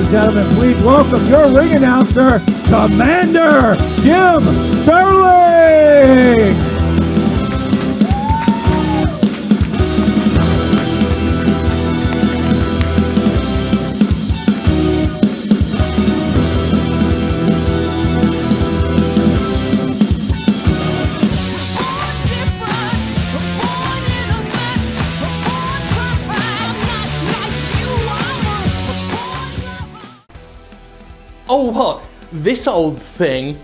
and gentlemen, please welcome your ring announcer, Commander Jim Sterling! Oh, what? This old thing?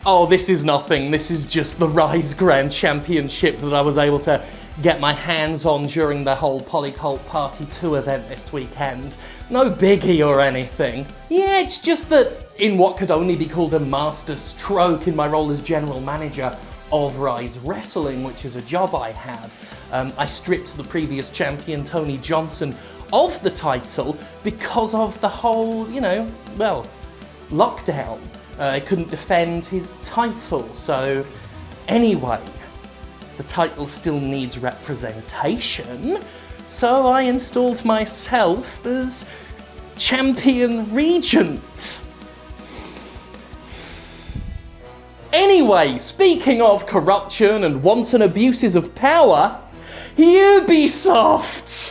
Oh, this is nothing. This is just the Rise Grand Championship that I was able to get my hands on during the whole Polycult Party 2 event this weekend. No biggie or anything. Yeah, it's just that in what could only be called a master stroke in my role as general manager of Rise Wrestling, which is a job I have, I stripped the previous champion, Tony Johnson, of the title because of the whole, lockdown. I couldn't defend his title, so anyway, the title still needs representation, so I installed myself as Champion Regent. Anyway, speaking of corruption and wanton abuses of power, Ubisoft!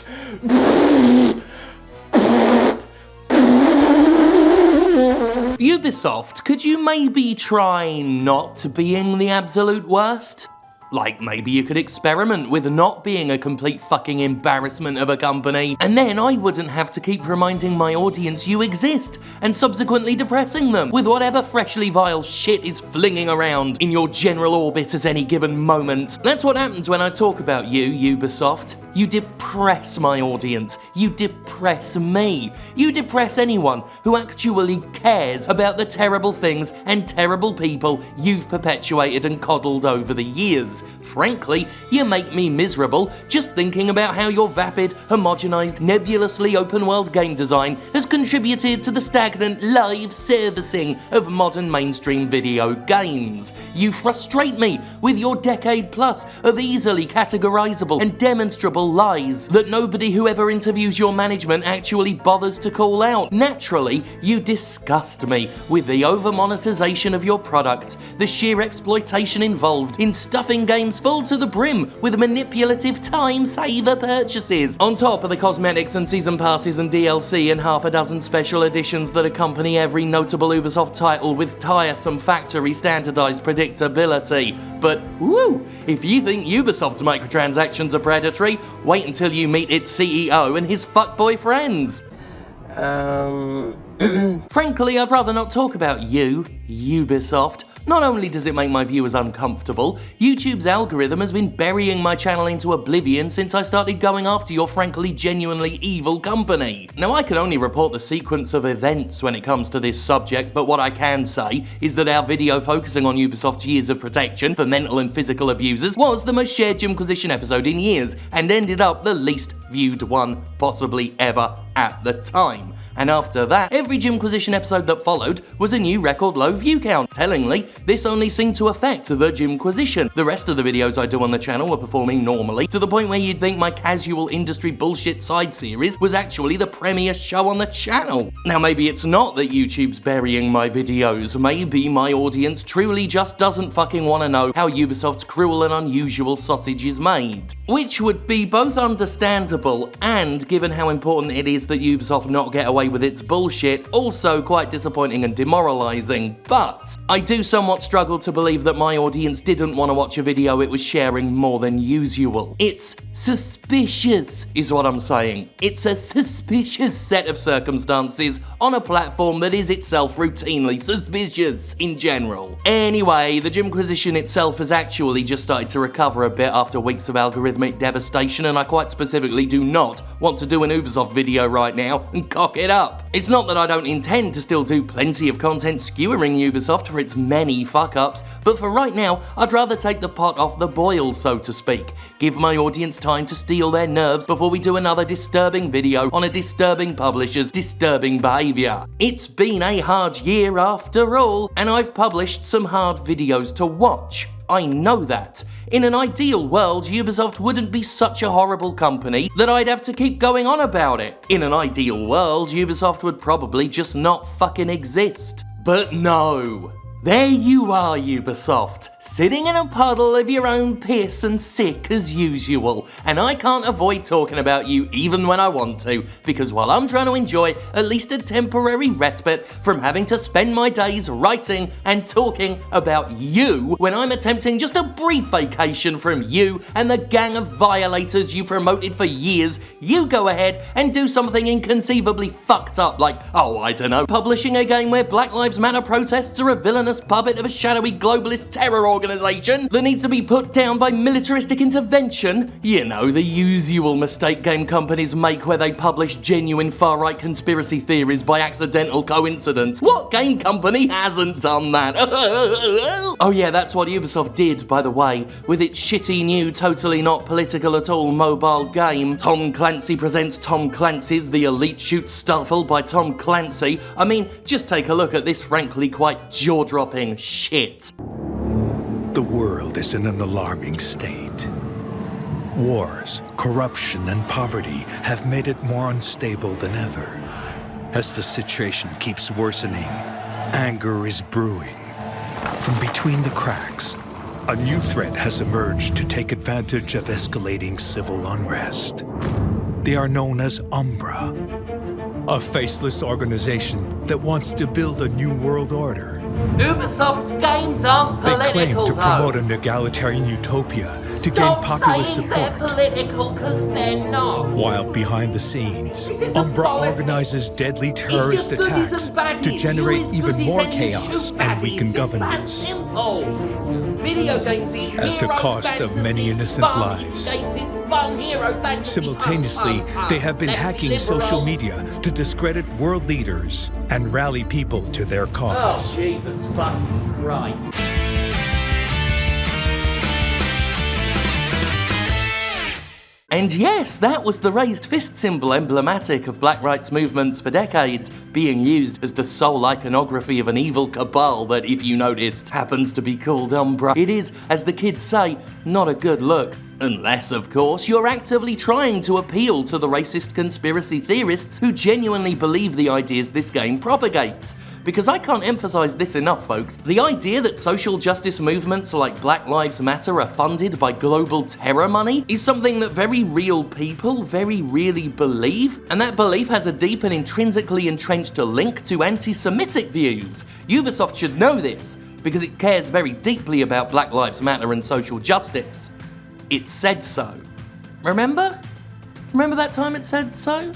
Ubisoft, could you maybe try not being the absolute worst? Like, maybe you could experiment with not being a complete fucking embarrassment of a company, and then I wouldn't have to keep reminding my audience you exist, and subsequently depressing them with whatever freshly vile shit is flinging around in your general orbit at any given moment. That's what happens when I talk about you, Ubisoft. You depress my audience. You depress me. You depress anyone who actually cares about the terrible things and terrible people you've perpetuated and coddled over the years. Frankly, you make me miserable just thinking about how your vapid, homogenized, nebulously open-world game design has contributed to the stagnant live servicing of modern mainstream video games. You frustrate me with your decade plus of easily categorizable and demonstrable lies that nobody who ever interviews your management actually bothers to call out. Naturally, you disgust me with the over-monetization of your product, the sheer exploitation involved in stuffing games full to the brim with manipulative time-saver purchases, on top of the cosmetics and season passes and DLC and half a dozen special editions that accompany every notable Ubisoft title with tiresome factory standardized predictability. But woo, if you think Ubisoft's microtransactions are predatory, wait until you meet its CEO and his fuckboy friends. Frankly, I'd rather not talk about you, Ubisoft. Not only does it make my viewers uncomfortable, YouTube's algorithm has been burying my channel into oblivion since I started going after your frankly genuinely evil company. Now, I can only report the sequence of events when it comes to this subject, but what I can say is that our video focusing on Ubisoft's years of protection for mental and physical abusers was the most shared Jimquisition episode in years, and ended up the least viewed one possibly ever at the time. And after that, every Jimquisition episode that followed was a new record low view count. Tellingly, this only seemed to affect the Jimquisition. The rest of the videos I do on the channel were performing normally, to the point where you'd think my casual industry bullshit side series was actually the premier show on the channel. Now, maybe it's not that YouTube's burying my videos. Maybe my audience truly just doesn't fucking want to know how Ubisoft's cruel and unusual sausage is made. Which would be both understandable and, given how important it is that Ubisoft not get away with its bullshit, also quite disappointing and demoralizing. But I do somewhat struggle to believe that my audience didn't want to watch a video it was sharing more than usual. It's suspicious, is what I'm saying. It's a suspicious set of circumstances on a platform that is itself routinely suspicious in general. Anyway, the Jimquisition itself has actually just started to recover a bit after weeks of algorithmic devastation, and I quite specifically do not want to do an Ubisoft video right now and cock it up. It's not that I don't intend to still do plenty of content skewering Ubisoft for its many fuck-ups, but for right now, I'd rather take the pot off the boil, so to speak. Give my audience time to steel their nerves before we do another disturbing video on a disturbing publisher's disturbing behaviour. It's been a hard year after all, and I've published some hard videos to watch. I know that. In an ideal world, Ubisoft wouldn't be such a horrible company that I'd have to keep going on about it. In an ideal world, Ubisoft would probably just not fucking exist. But no. There you are, Ubisoft, sitting in a puddle of your own piss and sick as usual, and I can't avoid talking about you even when I want to, because while I'm trying to enjoy at least a temporary respite from having to spend my days writing and talking about you, when I'm attempting just a brief vacation from you and the gang of violators you promoted for years, you go ahead and do something inconceivably fucked up like, oh, I don't know, publishing a game where Black Lives Matter protests are a villainous puppet of a shadowy globalist terror organisation that needs to be put down by militaristic intervention. You know, the usual mistake game companies make where they publish genuine far-right conspiracy theories by accidental coincidence. What game company hasn't done that? Oh yeah, that's what Ubisoft did, by the way, with its shitty new, totally not political at all mobile game, Tom Clancy Presents Tom Clancy's The Elite Shoot Stuffle by Tom Clancy. I mean, just take a look at this frankly quite jaw-dropping shit. The world is in an alarming state. Wars, corruption, and poverty have made it more unstable than ever. As the situation keeps worsening, anger is brewing. From between the cracks, a new threat has emerged to take advantage of escalating civil unrest. They are known as Umbra, a faceless organization that wants to build a new world order. Ubisoft's games aren't They political, claim to though. promote an egalitarian utopia to gain popular saying they're support. political, because they're not. While behind the scenes, This isn't Umbra politics. organizes deadly It's terrorist just goodies attacks and baddies. to generate You is even goodies more and you chaos shoot and baddies. weaken It's that governance. simple. Video games is At the hero cost of many fantasies, innocent fun, lives. escapist, fun, hero fantasy, Simultaneously, fun, they have been left hacking social liberals. media to discredit world leaders and rally people to their Oh, cause. Jesus fucking Christ. And yes, that was the raised fist symbol emblematic of black rights movements for decades, being used as the sole iconography of an evil cabal that, if you noticed, happens to be called Umbra. It is, as the kids say, not a good look. Unless, of course, you're actively trying to appeal to the racist conspiracy theorists who genuinely believe the ideas this game propagates. Because I can't emphasize this enough, folks. The idea that social justice movements like Black Lives Matter are funded by global terror money is something that very real people very really believe, and that belief has a deep and intrinsically entrenched link to anti-Semitic views. Ubisoft should know this, because it cares very deeply about Black Lives Matter and social justice. It said so. Remember? Remember that time it said so?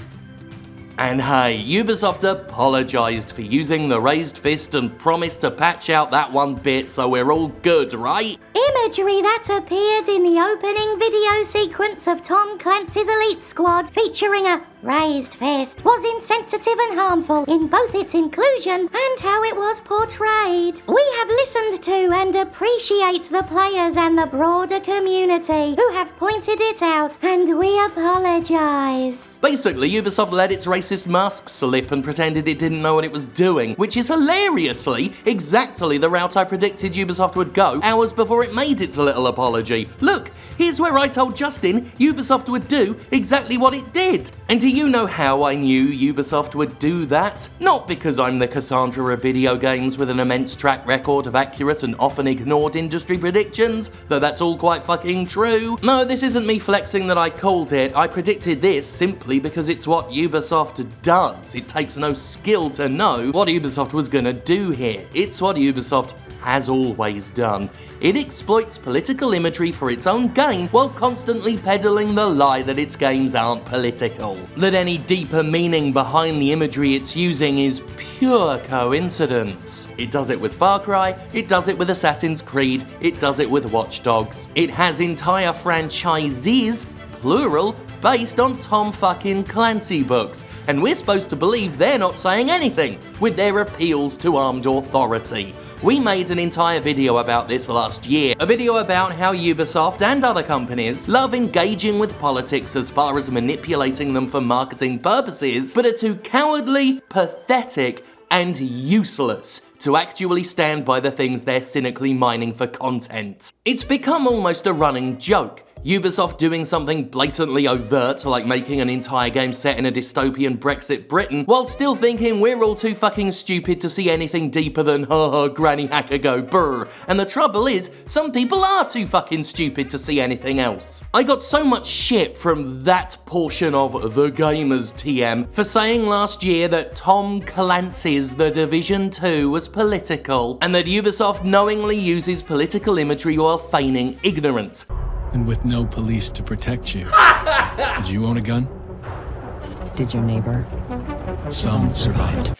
And hey, Ubisoft apologised for using the raised fist and promised to patch out that one bit so we're all good, right? Imagery that appeared in the opening video sequence of Tom Clancy's Elite Squad featuring a raised fist was insensitive and harmful in both its inclusion and how it was portrayed. We have listened to and appreciate the players and the broader community who have pointed it out, and we apologise. Basically, Ubisoft let its racist mask slip and pretended it didn't know what it was doing, which is hilariously exactly the route I predicted Ubisoft would go hours before it made its little apology. Look, here's where I told Justin Ubisoft would do exactly what it did. And do you know how I knew Ubisoft would do that? Not because I'm the Cassandra of video games with an immense track record of accurate and often ignored industry predictions, though that's all quite fucking true. No, this isn't me flexing that I called it. I predicted this simply because it's what Ubisoft does. It takes no skill to know what Ubisoft was gonna do here. It's what Ubisoft has always done. It exploits political imagery for its own gain while constantly peddling the lie that its games aren't political. That any deeper meaning behind the imagery it's using is pure coincidence. It does it with Far Cry, it does it with Assassin's Creed, it does it with Watch Dogs. It has entire franchises, plural, based on Tom fucking Clancy books, and we're supposed to believe they're not saying anything with their appeals to armed authority. We made an entire video about this last year, a video about how Ubisoft and other companies love engaging with politics as far as manipulating them for marketing purposes, but are too cowardly, pathetic, and useless to actually stand by the things they're cynically mining for content. It's become almost a running joke. Ubisoft doing something blatantly overt, like making an entire game set in a dystopian Brexit Britain, while still thinking we're all too fucking stupid to see anything deeper than haha granny hacker go brr. And the trouble is, some people are too fucking stupid to see anything else. I got so much shit from that portion of the Gamers TM for saying last year that Tom Clancys The Division 2 was political, and that Ubisoft knowingly uses political imagery while feigning ignorance. And with no police to protect you. Did you own a gun? Did your neighbor? Some survived.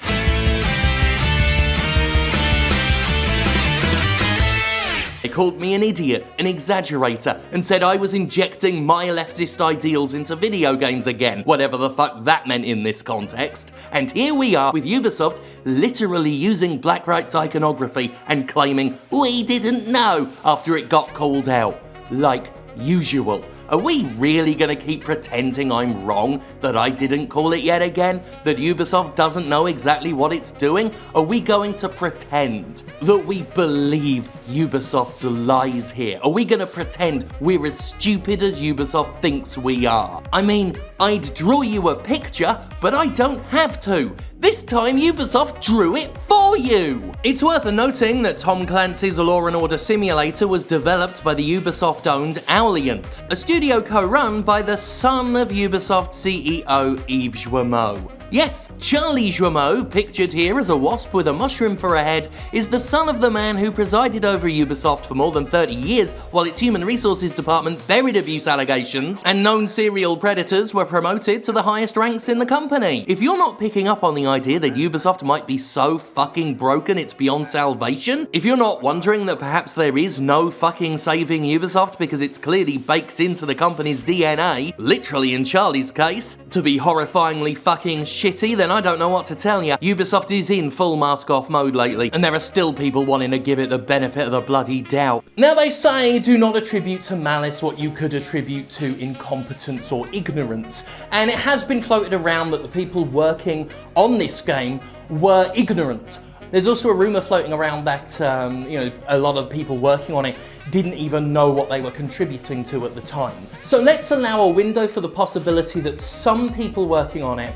They called me an idiot, an exaggerator, and said I was injecting my leftist ideals into video games again, whatever the fuck that meant in this context. And here we are with Ubisoft literally using black rights iconography and claiming we didn't know after it got called out. Like usual. Are we really gonna keep pretending I'm wrong, that I didn't call it yet again, that Ubisoft doesn't know exactly what it's doing? Are we going to pretend that we believe Ubisoft's lies here? Are we gonna pretend we're as stupid as Ubisoft thinks we are? I mean, I'd draw you a picture, but I don't have to. This time Ubisoft drew it for you! It's worth noting that Tom Clancy's Law & Order Simulator was developed by the Ubisoft-owned Alliant, a studio co-run by the son of Ubisoft CEO Yves Guillemot. Yes, Charlie Guillemot, pictured here as a wasp with a mushroom for a head, is the son of the man who presided over Ubisoft for more than 30 years while its human resources department buried abuse allegations and known serial predators were promoted to the highest ranks in the company. If you're not picking up on the idea that Ubisoft might be so fucking broken it's beyond salvation, if you're not wondering that perhaps there is no fucking saving Ubisoft because it's clearly baked into the company's DNA, literally in Charlie's case, to be horrifyingly fucking shitty, then I don't know what to tell you. Ubisoft is in full mask off mode lately, and there are still people wanting to give it the benefit of the bloody doubt. Now they say do not attribute to malice what you could attribute to incompetence or ignorance, and it has been floated around that the people working on this game were ignorant. There's also a rumour floating around that, a lot of people working on it didn't even know what they were contributing to at the time. So let's allow a window for the possibility that some people working on it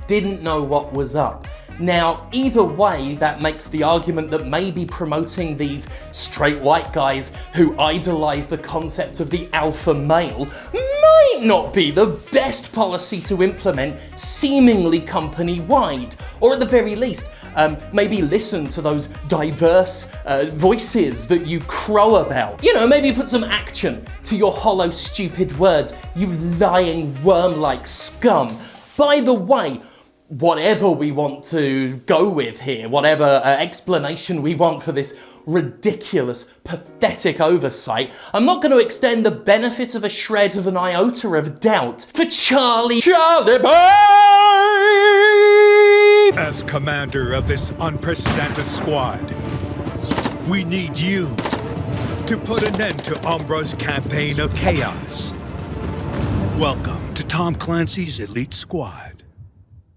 didn't know what was up. Now, either way, that makes the argument that maybe promoting these straight white guys who idolise the concept of the alpha male might not be the best policy to implement seemingly company-wide, or at the very least, maybe listen to those diverse voices that you crow about. You know, maybe put some action to your hollow, stupid words, you lying worm-like scum. By the way, whatever we want to go with here, whatever explanation we want for this ridiculous, pathetic oversight, I'm not going to extend the benefit of a shred of an iota of doubt for Charlie Boy! As commander of this unprecedented squad, we need you to put an end to Umbra's campaign of chaos. Welcome to Tom Clancy's Elite Squad.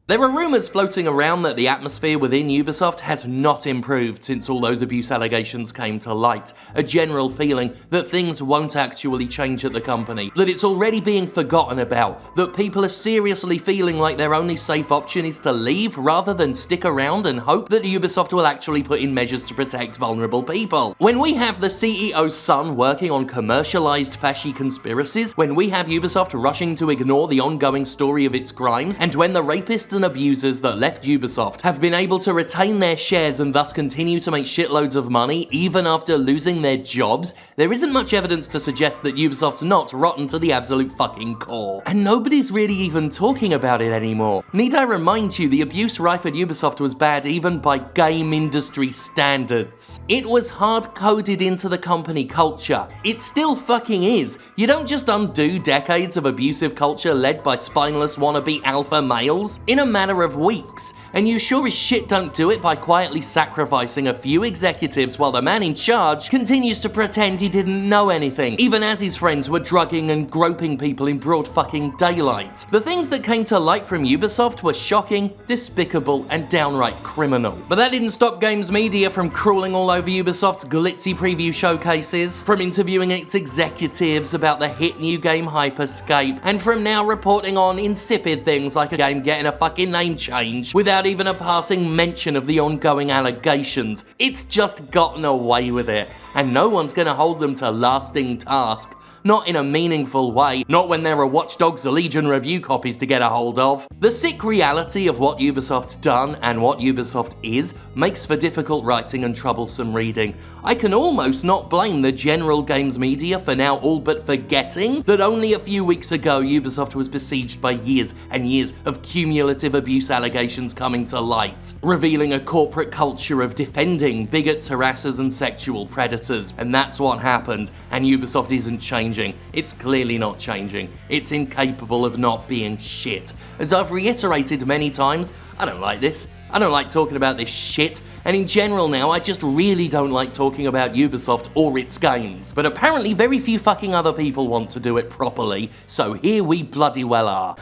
There are rumours floating around that the atmosphere within Ubisoft has not improved since all those abuse allegations came to light. A general feeling that things won't actually change at the company, that it's already being forgotten about, that people are seriously feeling like their only safe option is to leave rather than stick around and hope that Ubisoft will actually put in measures to protect vulnerable people. When we have the CEO's son working on commercialised fashy conspiracies, when we have Ubisoft rushing to ignore the ongoing story of its crimes, and when the rapists and abusers that left Ubisoft have been able to retain their shares and thus continue to make shitloads of money even after losing their jobs, there isn't much evidence to suggest that Ubisoft's not rotten to the absolute fucking core. And nobody's really even talking about it anymore. Need I remind you, the abuse rife at Ubisoft was bad even by game industry standards. It was hard-coded into the company culture. It still fucking is. You don't just undo decades of abusive culture led by spineless wannabe alpha males. In a matter of weeks. And you sure as shit don't do it by quietly sacrificing a few executives while the man in charge continues to pretend he didn't know anything, even as his friends were drugging and groping people in broad fucking daylight. The things that came to light from Ubisoft were shocking, despicable, and downright criminal. But that didn't stop games media from crawling all over Ubisoft's glitzy preview showcases, from interviewing its executives about the hit new game Hyperscape, and from now reporting on insipid things like a game getting a fucking name change without even a passing mention of the ongoing allegations. It's just gotten away with it, and no one's gonna hold them to lasting task. Not in a meaningful way, not when there are Watch Dogs Legion review copies to get a hold of. The sick reality of what Ubisoft's done and what Ubisoft is makes for difficult writing and troublesome reading. I can almost not blame the general games media for now all but forgetting that only a few weeks ago Ubisoft was besieged by years and years of cumulative abuse allegations coming to light, revealing a corporate culture of defending bigots, harassers and sexual predators. And that's what happened, and Ubisoft isn't changing. It's clearly not changing. It's incapable of not being shit. As I've reiterated many times, I don't like this. I don't like talking about this shit, and in general now, I just really don't like talking about Ubisoft or its games. But apparently very few fucking other people want to do it properly, so here we bloody well are.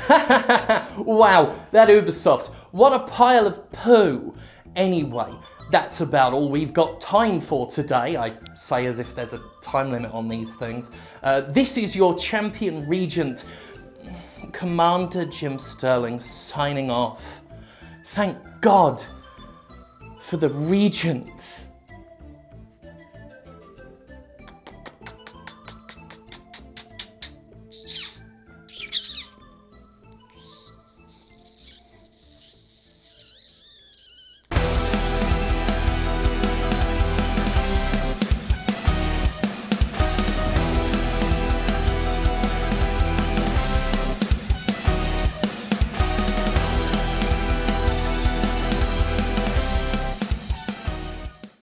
Wow, that Ubisoft, what a pile of poo. Anyway, that's about all we've got time for today. I say as if there's a time limit on these things. This is your champion regent, Commander Jim Sterling, signing off. Thank God for the regent.